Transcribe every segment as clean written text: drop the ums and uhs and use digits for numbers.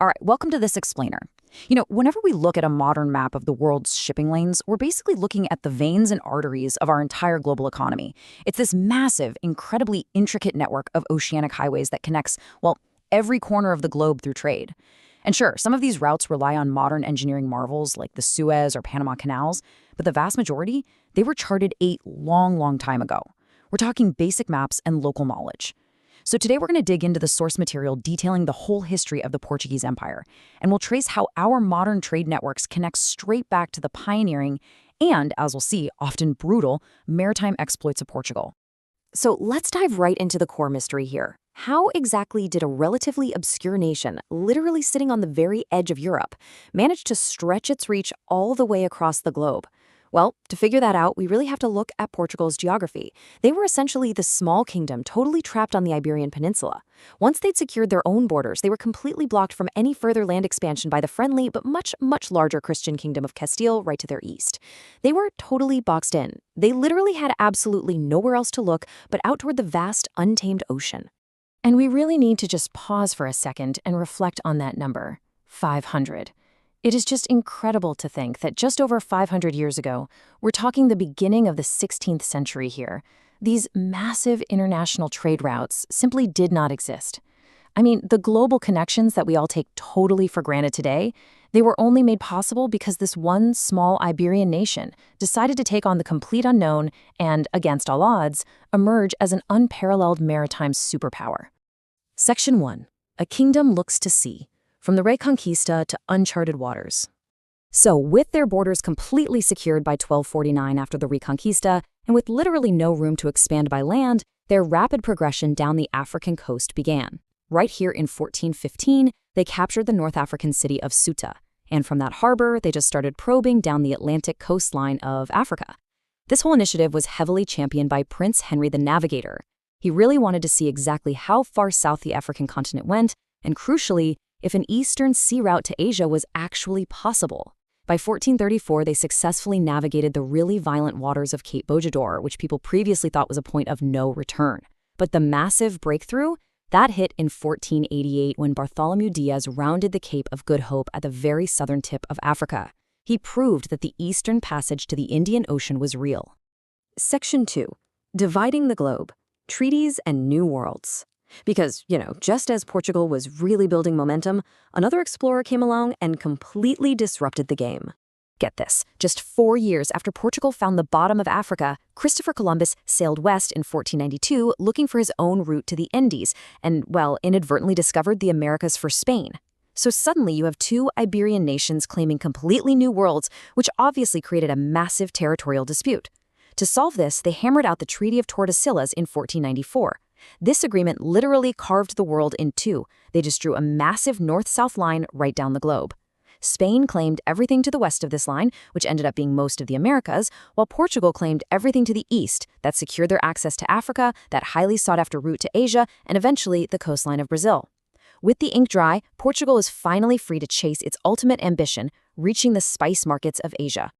All right, welcome to this explainer. Whenever we look at a modern map of the world's shipping lanes, we're basically looking at the veins and arteries of our entire global economy. It's this massive, incredibly intricate network of oceanic highways that connects, well, every corner of the globe through trade. And sure, some of these routes rely on modern engineering marvels like the Suez or Panama Canals, but the vast majority, they were charted a long, long time ago. We're talking basic maps and local knowledge. So today we're going to dig into the source material detailing the whole history of the Portuguese Empire, and we'll trace how our modern trade networks connect straight back to the pioneering and, as we'll see, often brutal, maritime exploits of Portugal. So let's dive right into the core mystery here. How exactly did a relatively obscure nation, literally sitting on the very edge of Europe, manage to stretch its reach all the way across the globe? Well, to figure that out, we really have to look at Portugal's geography. They were essentially the small kingdom totally trapped on the Iberian Peninsula. Once they'd secured their own borders, they were completely blocked from any further land expansion by the friendly but much, much larger Christian kingdom of Castile right to their east. They were totally boxed in. They literally had absolutely nowhere else to look but out toward the vast, untamed ocean. And we really need to just pause for a second and reflect on that number, 500. It is just incredible to think that just over 500 years ago, we're talking the beginning of the 16th century here. These massive international trade routes simply did not exist. I mean, the global connections that we all take totally for granted today, they were only made possible because this one small Iberian nation decided to take on the complete unknown and, against all odds, emerge as an unparalleled maritime superpower. Section 1. A kingdom looks to sea. From the Reconquista to uncharted waters. So, with their borders completely secured by 1249 after the Reconquista, and with literally no room to expand by land, their rapid progression down the African coast began. Right here in 1415, they captured the North African city of Ceuta, and from that harbor, they just started probing down the Atlantic coastline of Africa. This whole initiative was heavily championed by Prince Henry the Navigator. He really wanted to see exactly how far south the African continent went, and crucially, if an eastern sea route to Asia was actually possible. By 1434, they successfully navigated the really violent waters of Cape Bojador, which people previously thought was a point of no return. But the massive breakthrough, that hit in 1488 when Bartholomew Diaz rounded the Cape of Good Hope at the very southern tip of Africa. He proved that the eastern passage to the Indian Ocean was real. Section 2. Dividing the globe. Treaties and new worlds. Because, just as Portugal was really building momentum, another explorer came along and completely disrupted the game. Get this, just 4 years after Portugal found the bottom of Africa, Christopher Columbus sailed west in 1492 looking for his own route to the Indies and, well, inadvertently discovered the Americas for Spain. So suddenly you have two Iberian nations claiming completely new worlds, which obviously created a massive territorial dispute. To solve this, they hammered out the Treaty of Tordesillas in 1494. This agreement literally carved the world in two. They just drew a massive north-south line right down the globe. Spain claimed everything to the west of this line, which ended up being most of the Americas, while Portugal claimed everything to the east that secured their access to Africa, that highly sought-after route to Asia, and eventually the coastline of Brazil. With the ink dry, Portugal is finally free to chase its ultimate ambition, reaching the spice markets of Asia.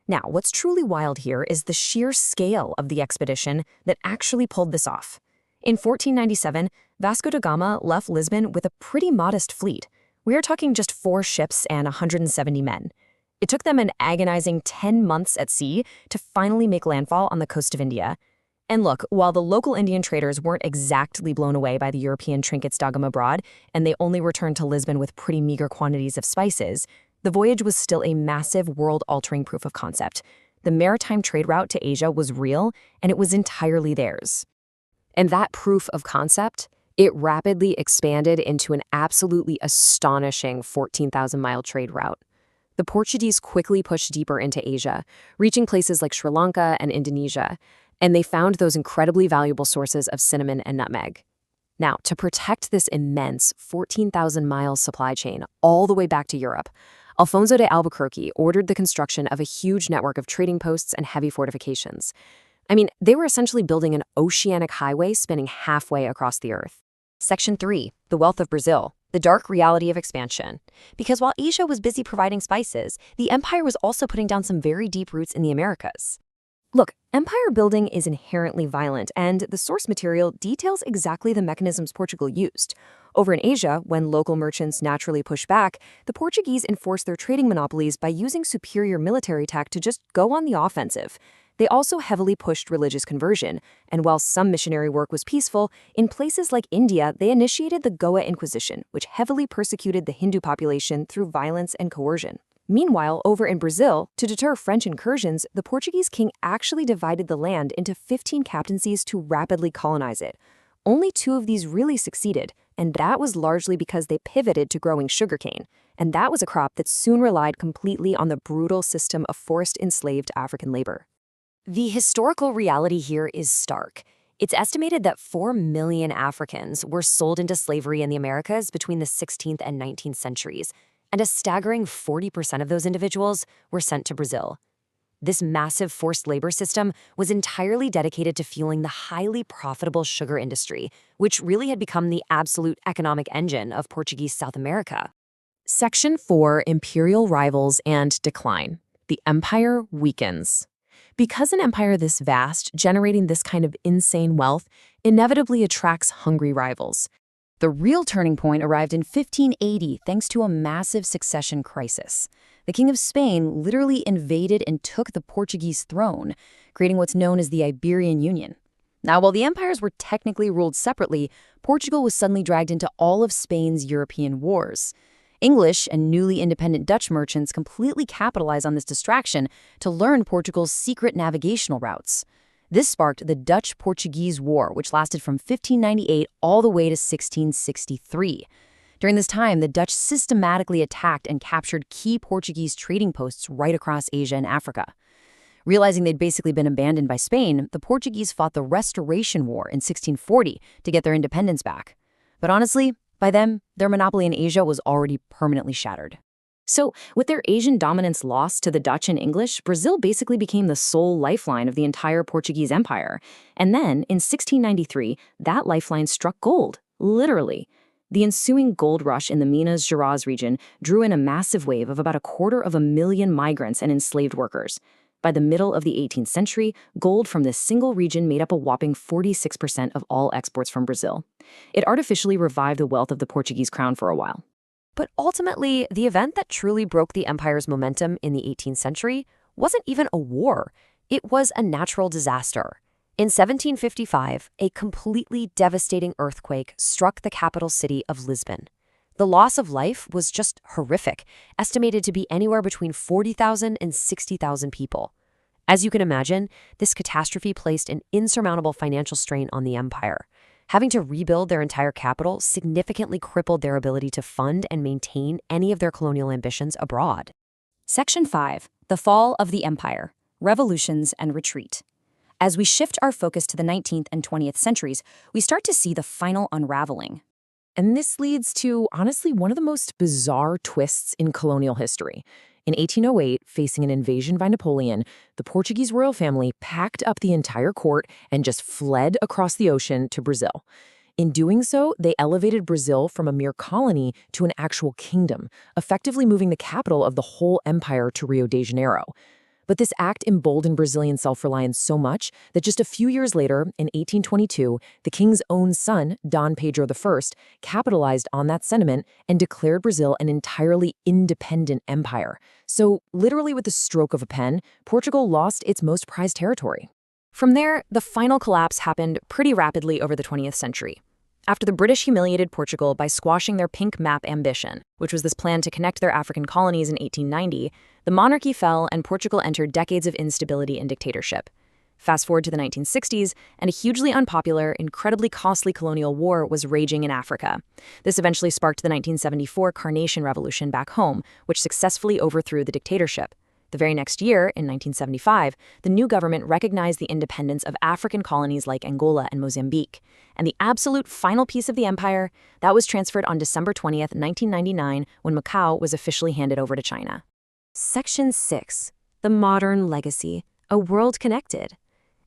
Now, what's truly wild here is the sheer scale of the expedition that actually pulled this off. In 1497, Vasco da Gama left Lisbon with a pretty modest fleet. We are talking just 4 ships and 170 men. It took them an agonizing 10 months at sea to finally make landfall on the coast of India. And look, while the local Indian traders weren't exactly blown away by the European trinkets dug them abroad, and they only returned to Lisbon with pretty meager quantities of spices, the voyage was still a massive world-altering proof of concept. The maritime trade route to Asia was real, and it was entirely theirs. And that proof of concept, it rapidly expanded into an absolutely astonishing 14,000-mile trade route. The Portuguese quickly pushed deeper into Asia, reaching places like Sri Lanka and Indonesia, and they found those incredibly valuable sources of cinnamon and nutmeg. Now, to protect this immense 14,000-mile supply chain all the way back to Europe, Alfonso de Albuquerque ordered the construction of a huge network of trading posts and heavy fortifications. I mean, they were essentially building an oceanic highway spinning halfway across the earth. Section 3. The wealth of Brazil. The dark reality of expansion. Because while Asia was busy providing spices, the empire was also putting down some very deep roots in the Americas. Look, empire building is inherently violent, and the source material details exactly the mechanisms Portugal used. Over in Asia, when local merchants naturally pushed back, the Portuguese enforced their trading monopolies by using superior military tech to just go on the offensive. They also heavily pushed religious conversion, and while some missionary work was peaceful, in places like India, they initiated the Goa Inquisition, which heavily persecuted the Hindu population through violence and coercion. Meanwhile, over in Brazil, to deter French incursions, the Portuguese king actually divided the land into 15 captaincies to rapidly colonize it. Only 2 of these really succeeded, and that was largely because they pivoted to growing sugarcane, and that was a crop that soon relied completely on the brutal system of forced-enslaved African labor. The historical reality here is stark. It's estimated that 4 million Africans were sold into slavery in the Americas between the 16th and 19th centuries, and a staggering 40% of those individuals were sent to Brazil. This massive forced labor system was entirely dedicated to fueling the highly profitable sugar industry, which really had become the absolute economic engine of Portuguese South America. Section 4, Imperial Rivals and Decline. The empire weakens. Because an empire this vast, generating this kind of insane wealth, inevitably attracts hungry rivals. The real turning point arrived in 1580 thanks to a massive succession crisis. The King of Spain literally invaded and took the Portuguese throne, creating what's known as the Iberian Union. Now, while the empires were technically ruled separately, Portugal was suddenly dragged into all of Spain's European wars. English and newly independent Dutch merchants completely capitalized on this distraction to learn Portugal's secret navigational routes. This sparked the Dutch-Portuguese War, which lasted from 1598 all the way to 1663. During this time, the Dutch systematically attacked and captured key Portuguese trading posts right across Asia and Africa. Realizing they'd basically been abandoned by Spain, the Portuguese fought the Restoration War in 1640 to get their independence back. But honestly, by then, their monopoly in Asia was already permanently shattered. So, with their Asian dominance lost to the Dutch and English, Brazil basically became the sole lifeline of the entire Portuguese Empire. And then, in 1693, that lifeline struck gold, literally. The ensuing gold rush in the Minas Gerais region drew in a massive wave of about 250,000 migrants and enslaved workers. By the middle of the 18th century, gold from this single region made up a whopping 46% of all exports from Brazil. It artificially revived the wealth of the Portuguese crown for a while. But ultimately, the event that truly broke the empire's momentum in the 18th century wasn't even a war. It was a natural disaster. In 1755, a completely devastating earthquake struck the capital city of Lisbon. The loss of life was just horrific, estimated to be anywhere between 40,000 and 60,000 people. As you can imagine, this catastrophe placed an insurmountable financial strain on the empire. Having to rebuild their entire capital significantly crippled their ability to fund and maintain any of their colonial ambitions abroad. Section 5. The Fall of the Empire. Revolutions and Retreat. As we shift our focus to the 19th and 20th centuries, we start to see the final unraveling. And this leads to, honestly, one of the most bizarre twists in colonial history. In 1808, facing an invasion by Napoleon, the Portuguese royal family packed up the entire court and just fled across the ocean to Brazil. In doing so, they elevated Brazil from a mere colony to an actual kingdom, effectively moving the capital of the whole empire to Rio de Janeiro. But this act emboldened Brazilian self-reliance so much that just a few years later, in 1822, the king's own son, Dom Pedro I, capitalized on that sentiment and declared Brazil an entirely independent empire. So, literally with the stroke of a pen, Portugal lost its most prized territory. From there, the final collapse happened pretty rapidly over the 20th century. After the British humiliated Portugal by squashing their pink map ambition, which was this plan to connect their African colonies in 1890, the monarchy fell and Portugal entered decades of instability and dictatorship. Fast forward to the 1960s, and a hugely unpopular, incredibly costly colonial war was raging in Africa. This eventually sparked the 1974 Carnation Revolution back home, which successfully overthrew the dictatorship. The very next year, in 1975, the new government recognized the independence of African colonies like Angola and Mozambique. And the absolute final piece of the empire, that was transferred on December 20th, 1999, when Macau was officially handed over to China. Section 6. The Modern Legacy. A World Connected.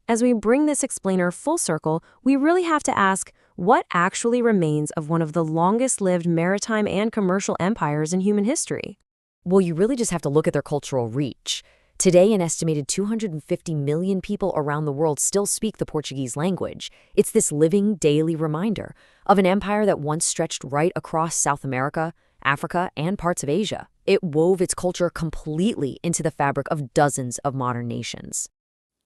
As we bring this explainer full circle, we really have to ask, what actually remains of one of the longest-lived maritime and commercial empires in human history? Well, you really just have to look at their cultural reach. Today, an estimated 250 million people around the world still speak the Portuguese language. It's this living, daily reminder of an empire that once stretched right across South America, Africa, and parts of Asia. It wove its culture completely into the fabric of dozens of modern nations.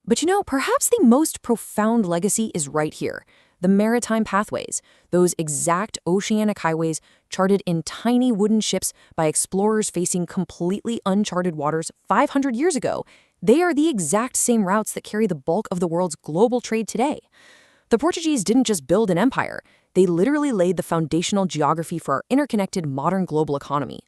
But perhaps the most profound legacy is right here. The maritime pathways, those exact oceanic highways charted in tiny wooden ships by explorers facing completely uncharted waters 500 years ago, they are the exact same routes that carry the bulk of the world's global trade today. The Portuguese didn't just build an empire, they literally laid the foundational geography for our interconnected modern global economy.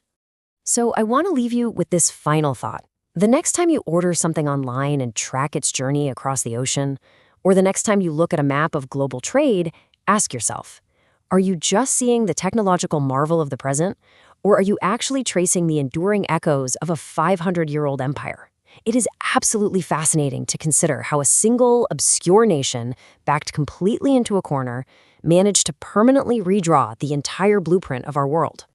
So I want to leave you with this final thought. The next time you order something online and track its journey across the ocean, or the next time you look at a map of global trade, ask yourself, are you just seeing the technological marvel of the present, or are you actually tracing the enduring echoes of a 500-year-old empire? It is absolutely fascinating to consider how a single, obscure nation, backed completely into a corner, managed to permanently redraw the entire blueprint of our world.